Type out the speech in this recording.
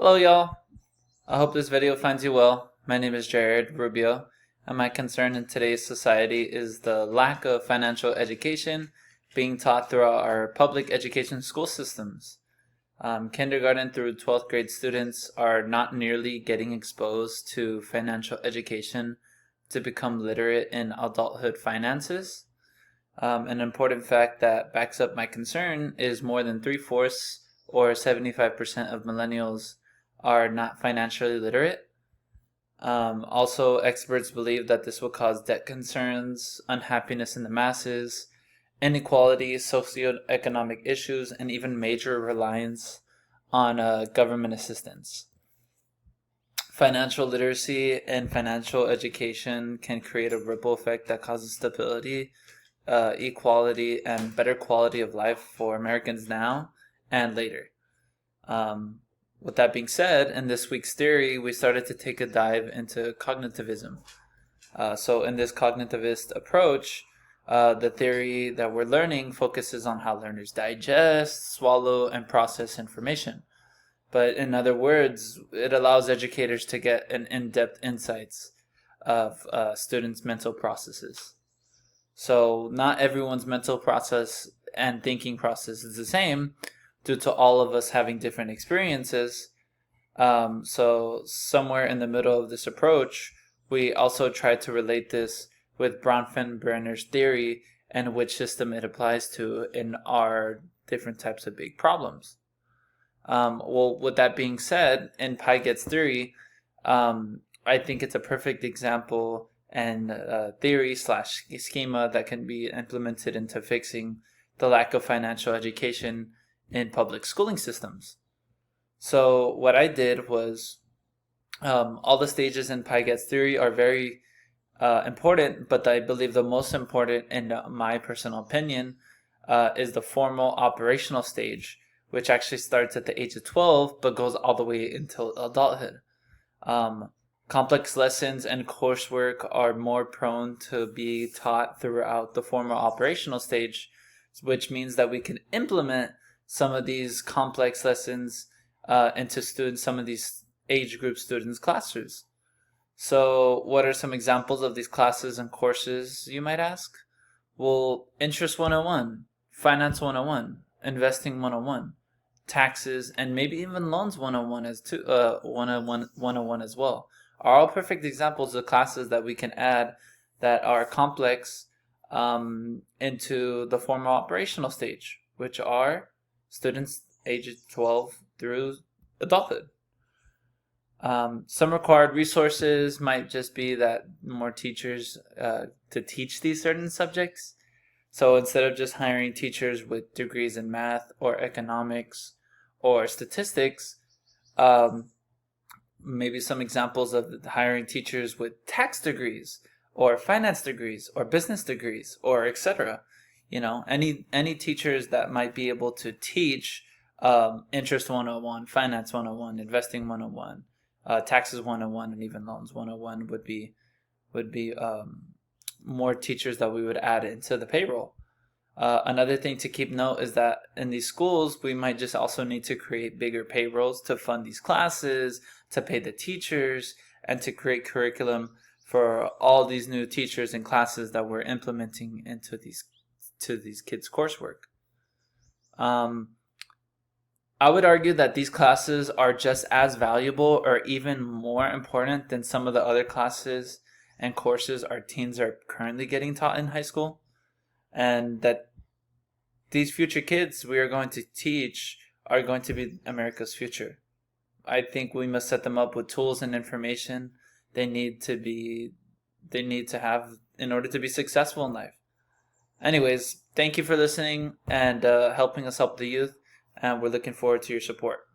Hello, y'all. I hope this video finds you well. My name is Jared Rubio, and my concern in today's society is the lack of financial education being taught throughout our public education school systems. Kindergarten through 12th grade students are not nearly getting exposed to financial education to become literate in adulthood finances. An important fact that backs up my concern is more than three-fourths or 75% of millennials are not financially literate. Also, experts believe that this will cause debt concerns, unhappiness in the masses, inequality, socioeconomic issues, and even major reliance on government assistance. Financial literacy and financial education can create a ripple effect that causes stability, equality, and better quality of life for Americans now and later. With that being said, in this week's theory, we started to take a dive into cognitivism. So in this cognitivist approach, the theory that we're learning focuses on how learners digest, swallow, and process information. But in other words, it allows educators to get an in-depth insights of students' mental processes. So not everyone's mental process and thinking process is the same due to all of us having different experiences. So somewhere in the middle of this approach, we also try to relate this with Bronfenbrenner's theory and which system it applies to in our different types of big problems. Well, with that being said, in Pyget's theory, I think it's a perfect example and theory / schema that can be implemented into fixing the lack of financial education in public schooling systems. So what I did was all the stages in Pyget's theory are very important, but I believe the most important, in my personal opinion, is the formal operational stage, which actually starts at the age of 12 but goes all the way until adulthood. Complex lessons and coursework are more prone to be taught throughout the formal operational stage, which means that we can implement some of these complex lessons into some of these age group students' classes. So what are some examples of these classes and courses, you might ask? Well, Interest 101, Finance 101, Investing 101, Taxes, and maybe even Loans 101 101 as well, are all perfect examples of classes that we can add that are complex into the formal operational stage, which are students ages 12 through adulthood. Some required resources might just be that more teachers to teach these certain subjects. So instead of just hiring teachers with degrees in math or economics or statistics, maybe some examples of hiring teachers with tax degrees or finance degrees or business degrees or etc. Any teachers that might be able to teach Interest 101, Finance 101, Investing 101, Taxes 101, and even Loans 101 would be more teachers that we would add into the payroll. Another thing to keep note is that in these schools, we might just also need to create bigger payrolls to fund these classes, to pay the teachers, and to create curriculum for all these new teachers and classes that we're implementing into these kids' coursework. I would argue that these classes are just as valuable or even more important than some of the other classes and courses our teens are currently getting taught in high school. And that these future kids we are going to teach are going to be America's future. I think we must set them up with tools and information they need to have in order to be successful in life. Anyways, thank you for listening and helping us help the youth, and we're looking forward to your support.